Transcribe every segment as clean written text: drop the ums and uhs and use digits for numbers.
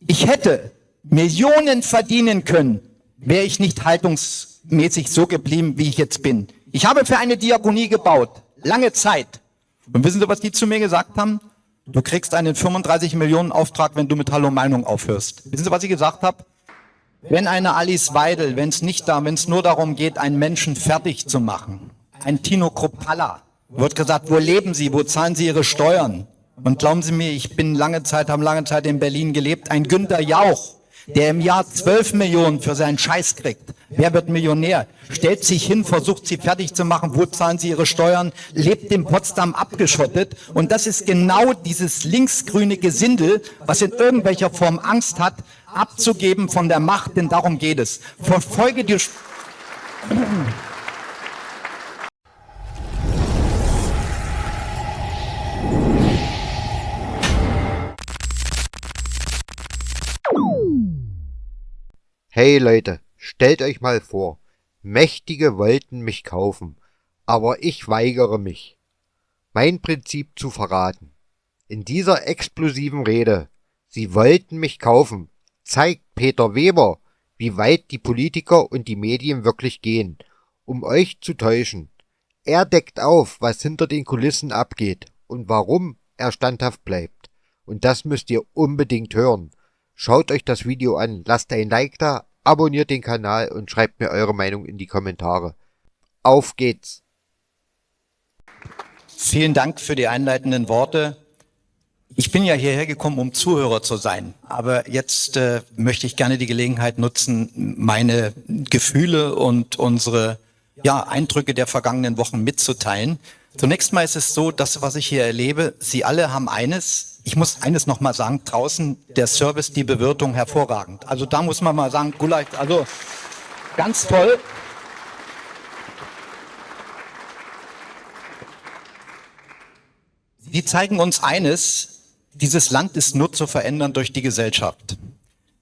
Ich hätte Millionen verdienen können, wäre ich nicht haltungsmäßig so geblieben, wie ich jetzt bin. Ich habe für eine Diakonie gebaut, lange Zeit. Und wissen Sie, was die zu mir gesagt haben? Du kriegst einen 35 Millionen Auftrag, wenn du mit Hallo Meinung aufhörst. Wissen Sie, was ich gesagt habe? Wenn eine Alice Weidel, wenn es nur darum geht, einen Menschen fertig zu machen, ein Tino Kruppalla, wird gesagt, wo leben Sie, wo zahlen Sie Ihre Steuern? Und glauben Sie mir, ich bin lange Zeit in Berlin gelebt, ein Günter Jauch, der im Jahr 12 Millionen für seinen Scheiß kriegt. Wer wird Millionär? Stellt sich hin, versucht sie fertig zu machen, wo zahlen sie ihre Steuern, lebt in Potsdam abgeschottet. Und das ist genau dieses linksgrüne Gesindel, was in irgendwelcher Form Angst hat, abzugeben von der Macht, denn darum geht es. Verfolge die... Hey Leute, stellt euch mal vor, Mächtige wollten mich kaufen, aber ich weigere mich, mein Prinzip zu verraten. In dieser explosiven Rede, sie wollten mich kaufen, zeigt Peter Weber, wie weit die Politiker und die Medien wirklich gehen, um euch zu täuschen. Er deckt auf, was hinter den Kulissen abgeht und warum er standhaft bleibt. Und das müsst ihr unbedingt hören. Schaut euch das Video an, lasst ein Like da, abonniert den Kanal und schreibt mir eure Meinung in die Kommentare. Auf geht's! Vielen Dank für die einleitenden Worte. Ich bin ja hierher gekommen, um Zuhörer zu sein. Aber jetzt möchte ich gerne die Gelegenheit nutzen, meine Gefühle und unsere Eindrücke der vergangenen Wochen mitzuteilen. Zunächst mal ist es so, dass was ich hier erlebe, Sie alle haben eines. Ich muss eines noch mal sagen, draußen der Service, die Bewirtung hervorragend. Also da muss man mal sagen, Gulach, also ganz toll. Die zeigen uns eines, dieses Land ist nur zu verändern durch die Gesellschaft.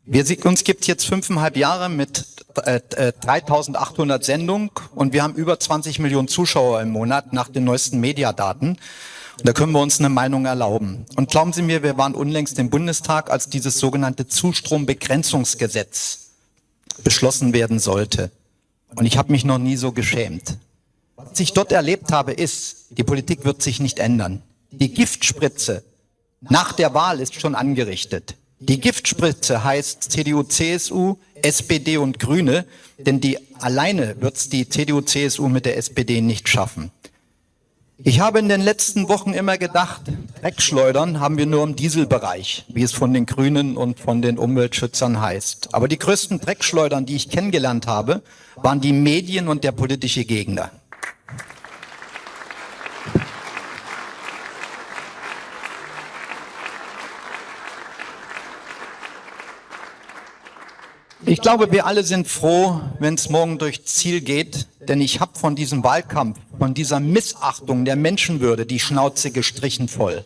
Uns gibt es jetzt 5,5 Jahre mit 3.800 Sendungen und wir haben über 20 Millionen Zuschauer im Monat nach den neuesten Mediadaten. Und da können wir uns eine Meinung erlauben. Und glauben Sie mir, wir waren unlängst im Bundestag, als dieses sogenannte Zustrombegrenzungsgesetz beschlossen werden sollte. Und ich habe mich noch nie so geschämt. Was ich dort erlebt habe, ist, die Politik wird sich nicht ändern. Die Giftspritze nach der Wahl ist schon angerichtet. Die Giftspritze heißt CDU, CSU, SPD und Grüne, denn alleine wird es die CDU, CSU mit der SPD nicht schaffen. Ich habe in den letzten Wochen immer gedacht, Dreckschleudern haben wir nur im Dieselbereich, wie es von den Grünen und von den Umweltschützern heißt. Aber die größten Dreckschleudern, die ich kennengelernt habe, waren die Medien und der politische Gegner. Ich glaube, wir alle sind froh, wenn es morgen durchs Ziel geht, denn ich habe von diesem Wahlkampf, von dieser Missachtung der Menschenwürde die Schnauze gestrichen voll.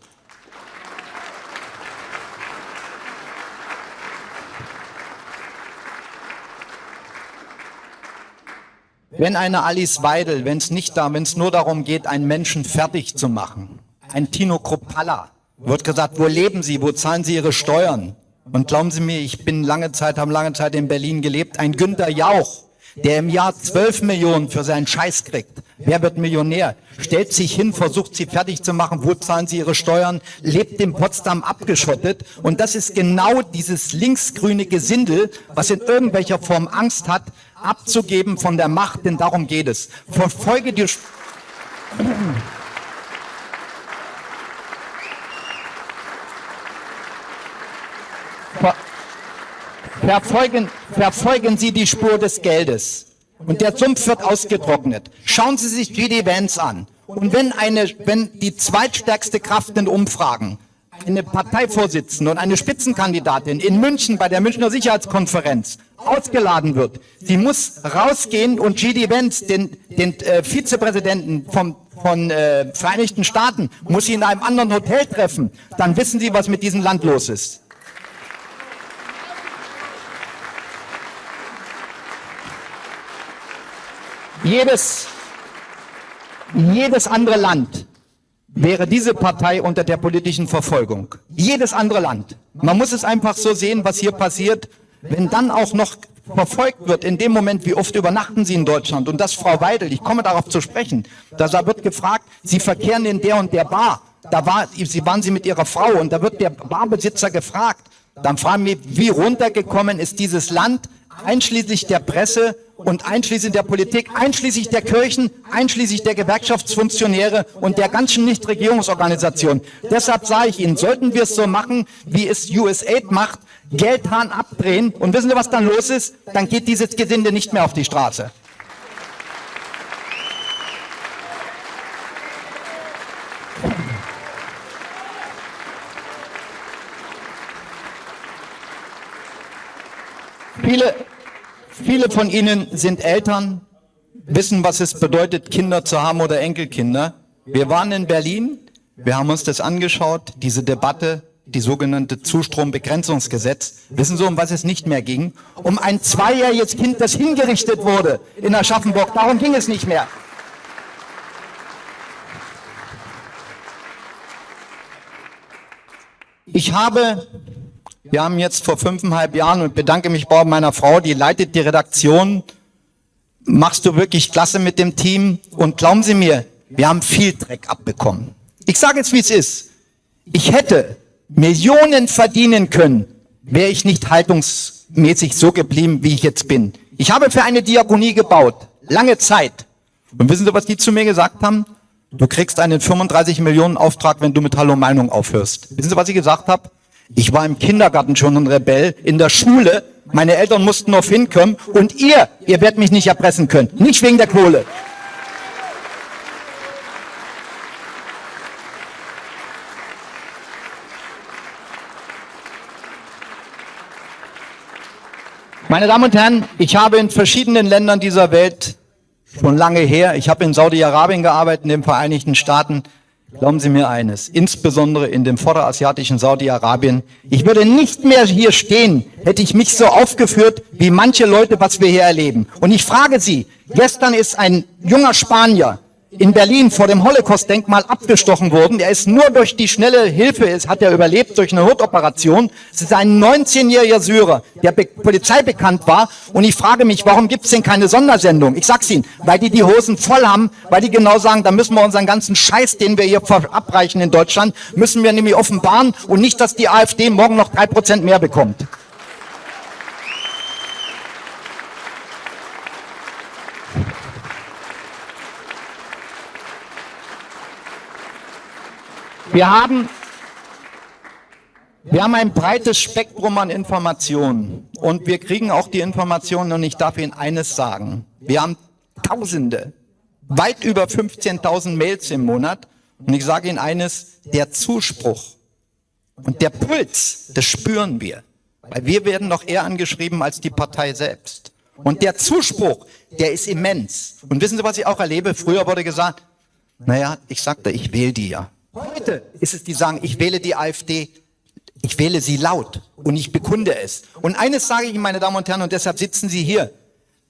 Wenn eine Alice Weidel, wenn es nur darum geht, einen Menschen fertig zu machen, ein Tino Kruppalla, wird gesagt, wo leben Sie, wo zahlen Sie Ihre Steuern? Und glauben Sie mir, ich bin lange Zeit in Berlin gelebt, ein Günter Jauch, der im Jahr 12 Millionen für seinen Scheiß kriegt. Wer wird Millionär? Stellt sich hin, versucht sie fertig zu machen, wo zahlen sie ihre Steuern, lebt in Potsdam abgeschottet. Und das ist genau dieses linksgrüne Gesindel, was in irgendwelcher Form Angst hat, abzugeben von der Macht, denn darum geht es. Verfolge die... Verfolgen Sie die Spur des Geldes. Und der Sumpf wird ausgetrocknet. Schauen Sie sich J.D. Vance an. Und wenn die zweitstärkste Kraft in Umfragen, eine Parteivorsitzende und eine Spitzenkandidatin in München bei der Münchner Sicherheitskonferenz ausgeladen wird, sie muss rausgehen und J.D. Vance, den Vizepräsidenten von Vereinigten Staaten, muss sie in einem anderen Hotel treffen, dann wissen Sie, was mit diesem Land los ist. Jedes andere Land wäre diese Partei unter der politischen Verfolgung. Jedes andere Land. Man muss es einfach so sehen, was hier passiert, wenn dann auch noch verfolgt wird, in dem Moment, wie oft übernachten Sie in Deutschland? Und das, Frau Weidel, ich komme darauf zu sprechen, da wird gefragt, Sie verkehren in der und der Bar, waren Sie mit Ihrer Frau und da wird der Barbesitzer gefragt, dann fragen wir, wie runtergekommen ist dieses Land, einschließlich der Presse und einschließlich der Politik, einschließlich der Kirchen, einschließlich der Gewerkschaftsfunktionäre und der ganzen Nichtregierungsorganisationen. Deshalb sage ich Ihnen, sollten wir es so machen, wie es USAID macht, Geldhahn abdrehen und wissen Sie, was dann los ist? Dann geht dieses Gesinde nicht mehr auf die Straße. Viele von Ihnen sind Eltern, wissen, was es bedeutet, Kinder zu haben oder Enkelkinder. Wir waren in Berlin, wir haben uns das angeschaut, diese Debatte, die sogenannte Zustrombegrenzungsgesetz. Wissen Sie, um was es nicht mehr ging? Um ein 2-jähriges Kind, das hingerichtet wurde in Aschaffenburg. Darum ging es nicht mehr. Wir haben jetzt vor 5,5 Jahren, und bedanke mich bei meiner Frau, die leitet die Redaktion, machst du wirklich klasse mit dem Team. Und glauben Sie mir, wir haben viel Dreck abbekommen. Ich sage jetzt, wie es ist. Ich hätte Millionen verdienen können, wäre ich nicht haltungsmäßig so geblieben, wie ich jetzt bin. Ich habe für eine Diakonie gebaut, lange Zeit. Und wissen Sie, was die zu mir gesagt haben? Du kriegst einen 35 Millionen Auftrag, wenn du mit Hallo Meinung aufhörst. Wissen Sie, was ich gesagt habe? Ich war im Kindergarten schon ein Rebell, in der Schule, meine Eltern mussten auf hinkommen und ihr werdet mich nicht erpressen können, nicht wegen der Kohle. Meine Damen und Herren, ich habe in verschiedenen Ländern dieser Welt, schon lange her, ich habe in Saudi-Arabien gearbeitet, in den Vereinigten Staaten. Glauben Sie mir eines, insbesondere in dem vorderasiatischen Saudi-Arabien, ich würde nicht mehr hier stehen, hätte ich mich so aufgeführt, wie manche Leute, was wir hier erleben. Und ich frage Sie, gestern ist ein junger Spanier in Berlin vor dem Holocaust-Denkmal abgestochen worden. Er ist nur durch die schnelle Hilfe, hat er überlebt, durch eine Notoperation. Es ist ein 19-jähriger Syrer, der Polizei bekannt war. Und ich frage mich, warum gibt es denn keine Sondersendung? Ich sag's Ihnen, weil die Hosen voll haben, weil die genau sagen, da müssen wir unseren ganzen Scheiß, den wir hier verabreichen in Deutschland, müssen wir nämlich offenbaren und nicht, dass die AfD morgen noch 3% mehr bekommt. Wir haben ein breites Spektrum an Informationen und wir kriegen auch die Informationen und ich darf Ihnen eines sagen. Wir haben Tausende, weit über 15.000 Mails im Monat und ich sage Ihnen eines, der Zuspruch und der Puls, das spüren wir. Weil wir werden noch eher angeschrieben als die Partei selbst. Und der Zuspruch, der ist immens. Und wissen Sie, was ich auch erlebe? Früher wurde gesagt, naja, ich sagte, ich wähle die ja. Heute ist es, die sagen, ich wähle die AfD, ich wähle sie laut und ich bekunde es. Und eines sage ich Ihnen, meine Damen und Herren, und deshalb sitzen Sie hier.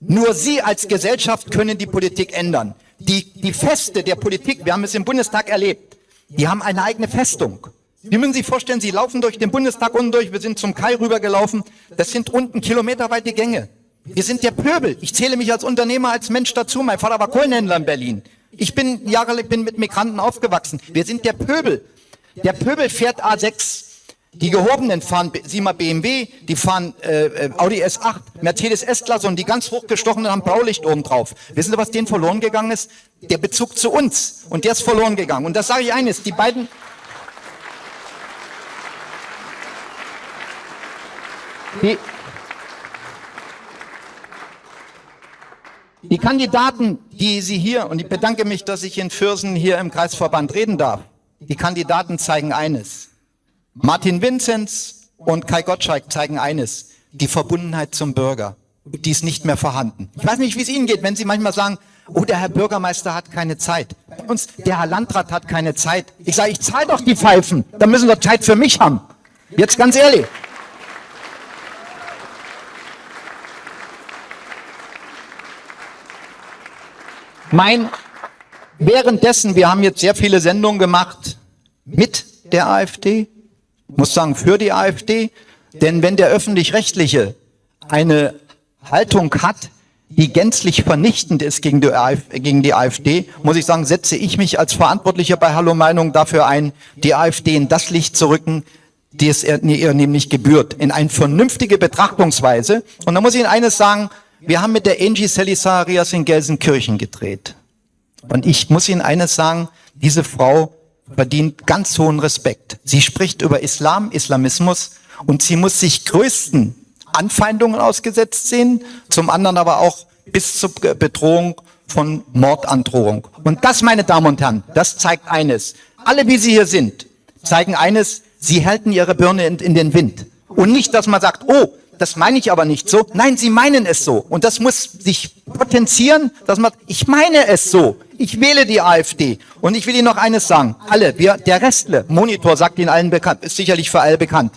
Nur Sie als Gesellschaft können die Politik ändern. Die Feste der Politik, wir haben es im Bundestag erlebt, die haben eine eigene Festung. Sie müssen sich vorstellen, Sie laufen durch den Bundestag unten durch, wir sind zum Kai rübergelaufen, das sind unten kilometerweite Gänge. Wir sind der Pöbel. Ich zähle mich als Unternehmer, als Mensch dazu. Mein Vater war Kohlenhändler in Berlin. Ich bin mit Migranten aufgewachsen. Wir sind der Pöbel. Der Pöbel fährt A6. Die Gehobenen fahren Sima BMW, die fahren Audi S8, Mercedes S-Klasse und die ganz hochgestochenen haben Blaulicht oben drauf. Wissen Sie, was denen verloren gegangen ist? Der Bezug zu uns. Und der ist verloren gegangen. Und das sage ich eines, die beiden... Die Kandidaten, die Sie hier, und ich bedanke mich, dass ich in Viersen hier im Kreisverband reden darf, die Kandidaten zeigen eines. Martin Vinzenz und Kai Gottschalk zeigen eines, die Verbundenheit zum Bürger. Die ist nicht mehr vorhanden. Ich weiß nicht, wie es Ihnen geht, wenn Sie manchmal sagen, oh, der Herr Bürgermeister hat keine Zeit. Bei uns, der Herr Landrat hat keine Zeit. Ich sage, ich zahle doch die Pfeifen, dann müssen Sie Zeit für mich haben. Jetzt ganz ehrlich. Währenddessen, wir haben jetzt sehr viele Sendungen gemacht mit der AfD muss sagen, für die AfD. Denn wenn der Öffentlich-Rechtliche eine Haltung hat, die gänzlich vernichtend ist gegen die AfD, muss ich sagen, setze ich mich als Verantwortlicher bei Hallo Meinung dafür ein, die AfD in das Licht zu rücken, die es ihr nämlich gebührt, in eine vernünftige Betrachtungsweise. Und da muss ich Ihnen eines sagen, wir haben mit der Angie Selisarias in Gelsenkirchen gedreht. Und ich muss Ihnen eines sagen, diese Frau verdient ganz hohen Respekt. Sie spricht über Islam, Islamismus und sie muss sich größten Anfeindungen ausgesetzt sehen, zum anderen aber auch bis zur Bedrohung von Mordandrohung. Und das, meine Damen und Herren, das zeigt eines. Alle, wie Sie hier sind, zeigen eines, Sie halten Ihre Birne in den Wind. Und nicht, dass man sagt, oh, das meine ich aber nicht so. Nein, Sie meinen es so. Und das muss sich potenzieren, dass man, ich meine es so. Ich wähle die AfD. Und ich will Ihnen noch eines sagen. Alle, der Restle, Monitor sagt Ihnen allen bekannt, ist sicherlich für alle bekannt.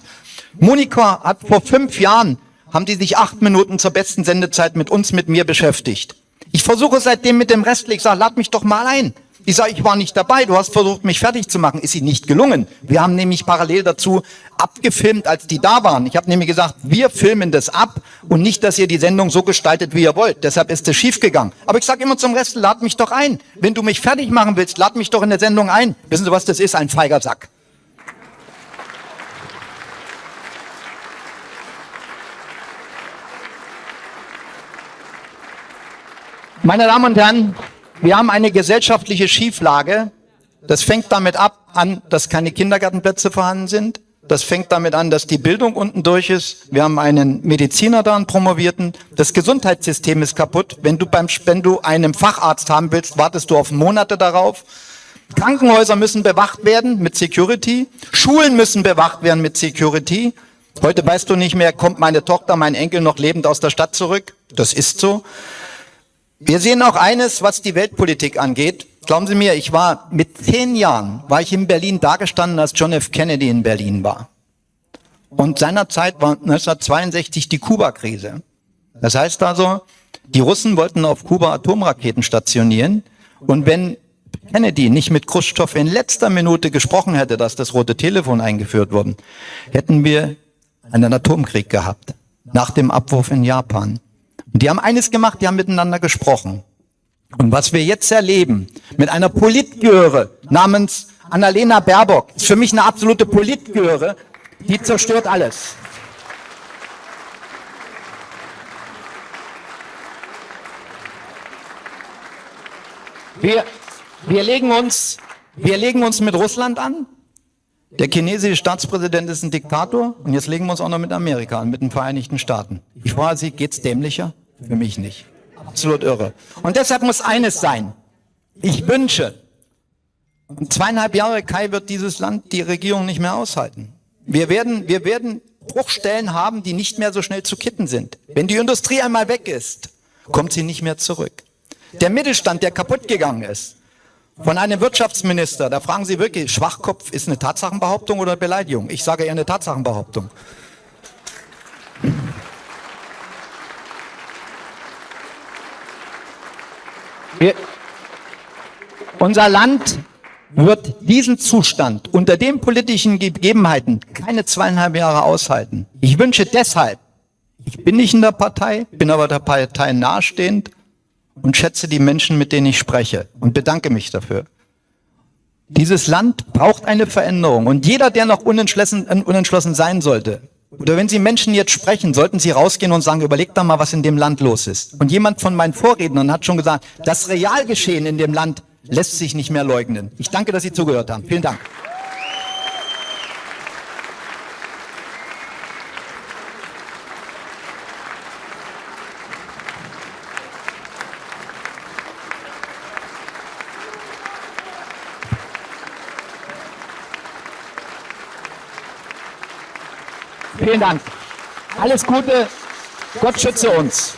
Monitor hat vor 5 Jahren, haben die sich 8 Minuten zur besten Sendezeit mit mir beschäftigt. Ich versuche seitdem mit dem Restle, ich sage, lad mich doch mal ein. Ich sage, ich war nicht dabei, du hast versucht, mich fertig zu machen. Ist ihnen nicht gelungen. Wir haben nämlich parallel dazu abgefilmt, als die da waren. Ich habe nämlich gesagt, wir filmen das ab und nicht, dass ihr die Sendung so gestaltet, wie ihr wollt. Deshalb ist es schiefgegangen. Aber ich sage immer zum Restle, lad mich doch ein. Wenn du mich fertig machen willst, lad mich doch in der Sendung ein. Wissen Sie, was das ist? Ein feiger Sack. Meine Damen und Herren, wir haben eine gesellschaftliche Schieflage. Das fängt damit an, dass keine Kindergartenplätze vorhanden sind. Das fängt damit an, dass die Bildung unten durch ist. Wir haben einen Mediziner da, einen Promovierten. Das Gesundheitssystem ist kaputt. Wenn du einen Facharzt haben willst, wartest du auf Monate darauf. Krankenhäuser müssen bewacht werden mit Security. Schulen müssen bewacht werden mit Security. Heute weißt du nicht mehr, kommt meine Tochter, mein Enkel noch lebend aus der Stadt zurück? Das ist so. Wir sehen auch eines, was die Weltpolitik angeht. Glauben Sie mir, ich war mit 10 Jahren, war ich in Berlin dagestanden, als John F. Kennedy in Berlin war. Und seinerzeit war 1962 die Kuba-Krise. Das heißt also, die Russen wollten auf Kuba Atomraketen stationieren. Und wenn Kennedy nicht mit Khrushchev in letzter Minute gesprochen hätte, dass das rote Telefon eingeführt wurde, hätten wir einen Atomkrieg gehabt. Nach dem Abwurf in Japan. Und die haben eines gemacht, die haben miteinander gesprochen. Und was wir jetzt erleben, mit einer Politgöre namens Annalena Baerbock, ist für mich eine absolute Politgöre, die zerstört alles. Wir legen uns mit Russland an. Der chinesische Staatspräsident ist ein Diktator und jetzt legen wir uns auch noch mit Amerika an, mit den Vereinigten Staaten. Ich frage Sie, geht's dämlicher? Für mich nicht. Absolut irre. Und deshalb muss eines sein. Ich wünsche, in 2,5 Jahre, Kai, wird dieses Land die Regierung nicht mehr aushalten. Wir werden Bruchstellen haben, die nicht mehr so schnell zu kitten sind. Wenn die Industrie einmal weg ist, kommt sie nicht mehr zurück. Der Mittelstand, der kaputt gegangen ist, von einem Wirtschaftsminister, da fragen Sie wirklich, Schwachkopf ist eine Tatsachenbehauptung oder Beleidigung? Ich sage eher eine Tatsachenbehauptung. Unser Land wird diesen Zustand unter den politischen Gegebenheiten keine 2,5 Jahre aushalten. Ich wünsche deshalb, ich bin nicht in der Partei, bin aber der Partei nahestehend, und schätze die Menschen, mit denen ich spreche, und bedanke mich dafür. Dieses Land braucht eine Veränderung und jeder, der noch unentschlossen sein sollte, oder wenn Sie Menschen jetzt sprechen, sollten Sie rausgehen und sagen, überlegt doch mal, was in dem Land los ist. Und jemand von meinen Vorrednern hat schon gesagt, das Realgeschehen in dem Land lässt sich nicht mehr leugnen. Ich danke, dass Sie zugehört haben. Vielen Dank. Vielen Dank. Alles Gute. Gott schütze uns.